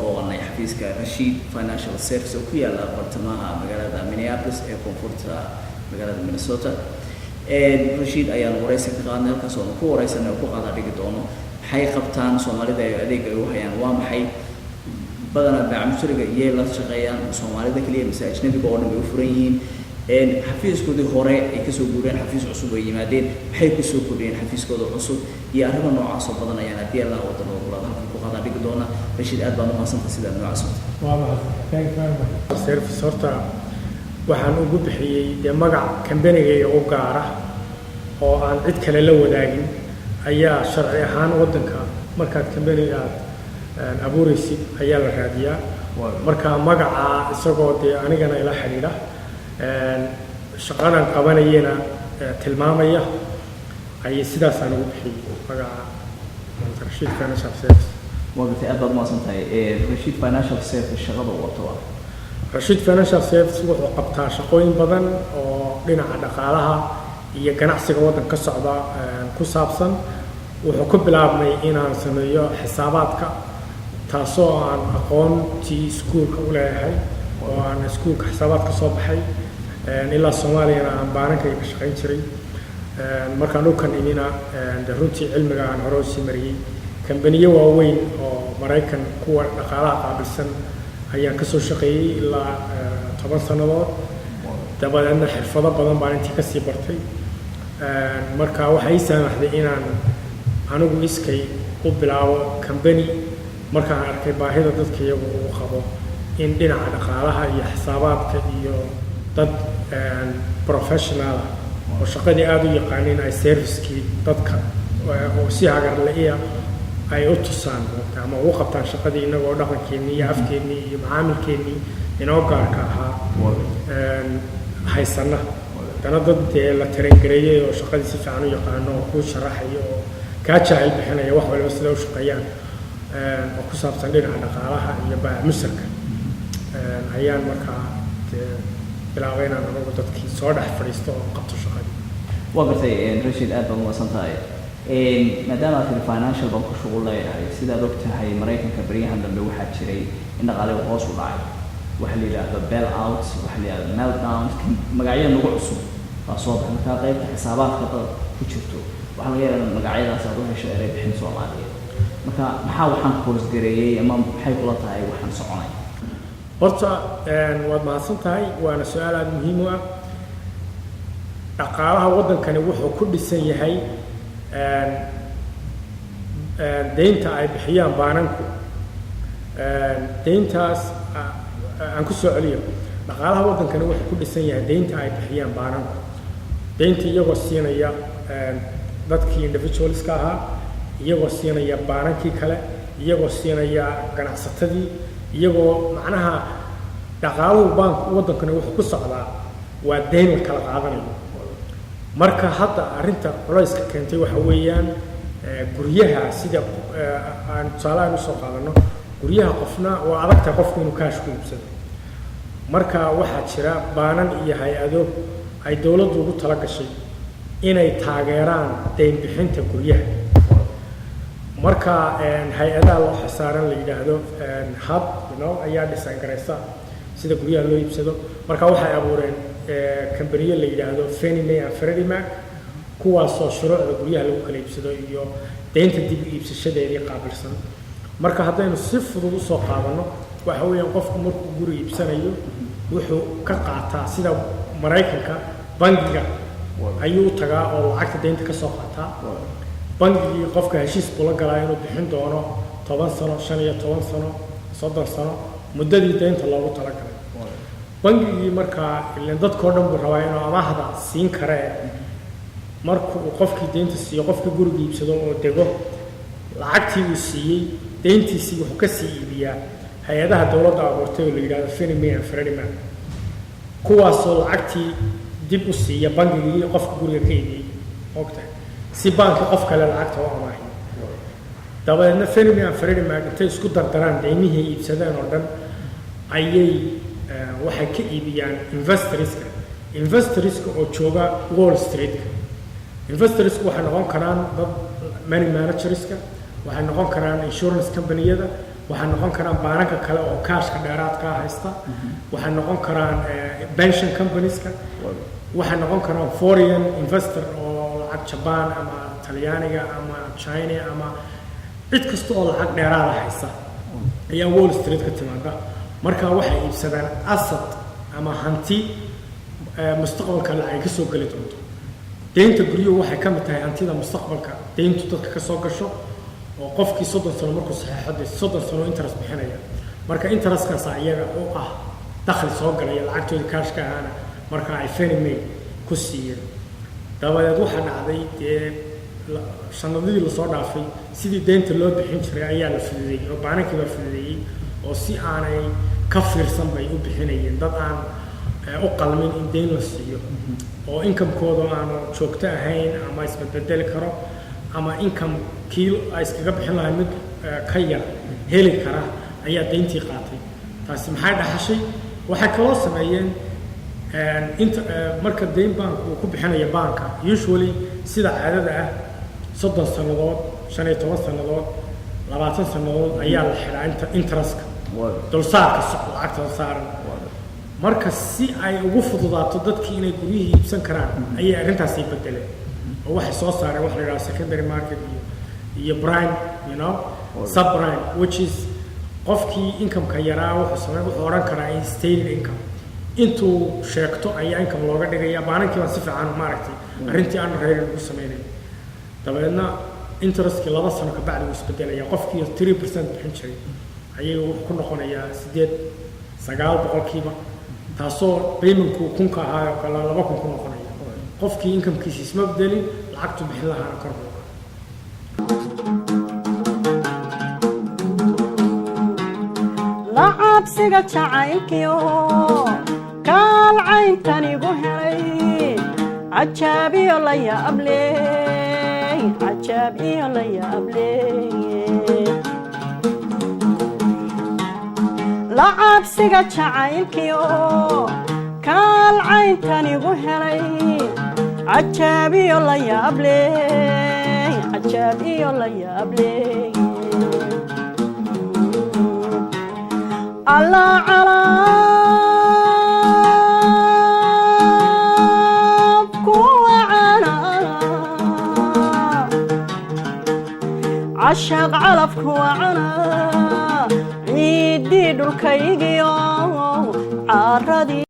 Rashid Financial Services oo ku yaala bartamaha magaalada Minneapolis ee koonfurta magaalada Minnesota. Rashid ayaan wareysi ka qaadnay halkaas oo ku wareysanay oo ku qaada dhigi doono maxay qabtaan Soomaalida ay adeeg ay u hayaan waa maxay badanaa bacamsuriga iyo la shaqeeyaan Soomaalida kaliya mise ajnabiga oo dhan ay u furan yihiin xafiiskoodii hore ay ka soo guureen xafiis cusub ay yimaadeen maxay ku soo kordhiyeen xafiiskooda cusub iyo arrimo noocaas oo badan ayaan hadii la wada halka ku qaada dhigi doona. Rashid aad baan u mahadsantahay sida noocaas service horta waxaan ugu bixiyay magac kambanigayga u gaar ah oo aan cid kale la wadaagin ayaa sharci ahaan wadanka markaad kambaniga abuuraysid ayaa la raadiyaa marka magaca isagoo anigana ila xiriira shaqadan qabanayna tilmaamaya ay sidaas aan ugu bixiyay magaca Rashid Financial Services. وقتي أبغى ما صنتي رشيد فاينانشال سيرفيس شغله وطوع. رشيد فاينانشال سيرفيس وقبتها شقوين بدن ولنا على قالها هي كنحس جواد كسعدا كسابسن وحكب لعبني إن عن سنوية حساباتك تاسو عن أقوم تي سكول كولا هاي وعن سكول حساباتك صباحي إلا الصومالي أنا عن بارك يبشقين شري مركانو كان إننا دروتي علمي عن عروسي مريء كمبانية واوين أو مرايكن كوا نقالة قابلسن هي كسر شقي إلا 8 سنوات تبغى أن حرفة بدن بعدين تكسي برتي مركا وحي سنة حدينا عنو إسكي قبلاو كمباني مركا أركبا هذا ضد كي وخبا إن دينا على نقالها هي حسابات كي ضد بروفيشنال وشقدي أدو يقانين أي سيرفيس كي ضد وسيها قرلية ay u tusaan ama ugu qabtaan shaqadii inagoo dhaqankeennii iyo afkeennii iyo macaamilkeennii inoo gaarka ahaa haysana dana dad la tarangareeyay oo shaqadii si fiican u yaqaano oo ku sharaxayo oo kaa jahil bixinaya wax walba sida u shaqeeyaan oo ku saabsan dhinaca dhaqaalaha iyo baamusarka ayaan markaa bilaabay inaan anagu dadkii soo dhex fadhiisto oo qabto shaqadii. waa gartay Rashid aad baan u mahadsantahay. maadaama aad financial bank ku shaqo leeyahay sidaad ogtahay Mareykanka bariyahan dambe waxaa jiray in dhaqaalaha hoos u dhacay waxa la yiraahdo bail out waxa la yiraahdo meltdown magacyada nagu cusub taasoo marka qaybta xisaabaadka ku jirto waxa laga yaabaa magacyadaas aad u hesho erey bixin Soomaaliyeed marka maxaa waxaan course gareeyay ama maxay kula tahay waxaan soconay horta waad mahadsantahay waana su'aal aad muhiim u ah dhaqaalaha wadankani wuxuu ku dhisan yahay deynta ay bixiyaan baananku deyntaas aan ku soo celiyo dhaqaalaha wadankani wuxuu ku dhisan yahay deynta ay bixiyaan baananku deynta iyagoo siinaya dadkii individualska ahaa iyagoo siinaya baanankii kale iyagoo siinaya ganacsatadii iyagoo macnaha dhaqaaluhu baanku wadankani wuxuu ku socdaa waa deyn la kala qaadanayo marka hadda arinta culayska keentay waxa weeyaan guryaha sida aan tusaalahan u soo qaadano guryaha qofna waa adagta qofku inuu kaash ku iibsado marka waxaa jira baanan iyo hay-ado ay dawladdu ugu tala gashay inay taageeraan deyn bixinta guryaha marka hay-adaha loo xisaaran la yidhaahdo hub ayaa design garaysa sida guryaha loo iibsado marka waxay abuureen kambaniyo la yidhaahdo Fannie Mae and Freddie Mac kuwaasoo shuruucda guryaha lagu kala iibsado iyo deynta dib u iibsashadeedii qaabilsan marka haddaynu si fudud u soo qaadano waxa weeyaan qofku markuu guri iibsanayo wuxuu ka qaataa sida Mareykanka bangiga ayuu tagaa oo lacagta deynta ka soo qaataa bangigii qofka heshiis kula galaa inuu bixin doono 10 sano 15 sano 30 sano muddadii deynta loogu talagalay bangigii markaa ilaan dadkoo dhan buu rabaa inuu amaahda siin kare markuu qofkii deynta siiyo qofkii guriga iibsado oo dego lacagtii uu siiyey deyntiisii wuxuu ka sii iibiyaa hay-adaha dawladda abuurtay oo la yidhaahdo Fannie Mae and Freddie Mac kuwaasoo lacagtii dib u siiya bangigii qofka guriga ka iibiyey ogtahay si banki qof kale lacagta u amaahiyo dabadeedna Fannie Mae and Freddie Mac intay isku dardaraan deymihii iibsadeen oo dhan ayay waxay ka iibiyaan investorska oo jooga Wall Street investorska waxay noqon karaan dad money managerska waxay noqon karaan insurance company-yada waxay noqon karaan baanka kale oo cash-ka dheeraadka haysta waxay noqon karaan pension companies-ka waxay noqon karaan foreign investor oo lacag Japan ama Talyaaniga ama China ama cid kasta oo lacag dheeraad haysta ayaa Wall Street ka timaada marka waxay iibsadaan asset ama hanti mustaqbalka ay ka soo gali doonto deynta guryo waxay ka mid tahay hantida mustaqbalka deyntu dadka ka soo gasho oo qofkii 30 sano markuu saxeexo 30 sano interest bixinaya marka interestkaas ayaga oo ah dakhli soo galaya lacagtooda cash-ka ahana marka ay Fannie Mae ku siiyeen dabadeed waxa dhacday sanadihii la soo dhaafay sidii deynta loo bixin jiray ayaa la fududeeyay oo baankii la fududeeyay oo si aanay ka fiirsan bay u bixinayeen dad aan u qalmin in deyn la siiyo oo income-kooda aan joogto ahayn ama isbedbedeli karo ama income kiilo ay iskaga bixin lahayn mid ka yar heli kara ayaa deyntii qaatay taasi maxay dhaxashay waxay kaloo sameeyeen marka deyn bank uu ku bixinayo banka usually sida caadada ah 30 sanadood 15 sanadood 20 sanadood ayaa la xiraa interest-ka dulsaarka lacagta saaran marka si ay ugu fududaato dadkii inay guriyihii iibsan karaan ayay arrintaas ay bedeleen oo waxay soo saareen wax la yiraahdo secondary market iyo prime subprime which is qofkii income-ka yaraa wuxuu oran karaa in stable income intuu sheegto ayaa income looga dhigaya baankii baa si fiican maaragtay arrintii aan reerin ugu sameeyay dabeedna interest-ki 2 sano ka bacdi uu isbedelaya qofkii 3% bixin jiray ayay ku noqonayaa 9% taasoo payment-ku kunka ahaa kala 2,000 ku noqonaya qofkii income-kiisa isma bedelin lacagtu bixin lahaana kor loo lacabsiga jacaylkiyo kalcayntanigu helay cajaabiyo la yaabley cajaabiyo la yaabley lacabsiga jacaylkiyo kalcayntanigu helay cajaabiyo la yaabley cajaabiyo la yaabley الله على عشق علفك وعنا عيدي دلكيجي عردي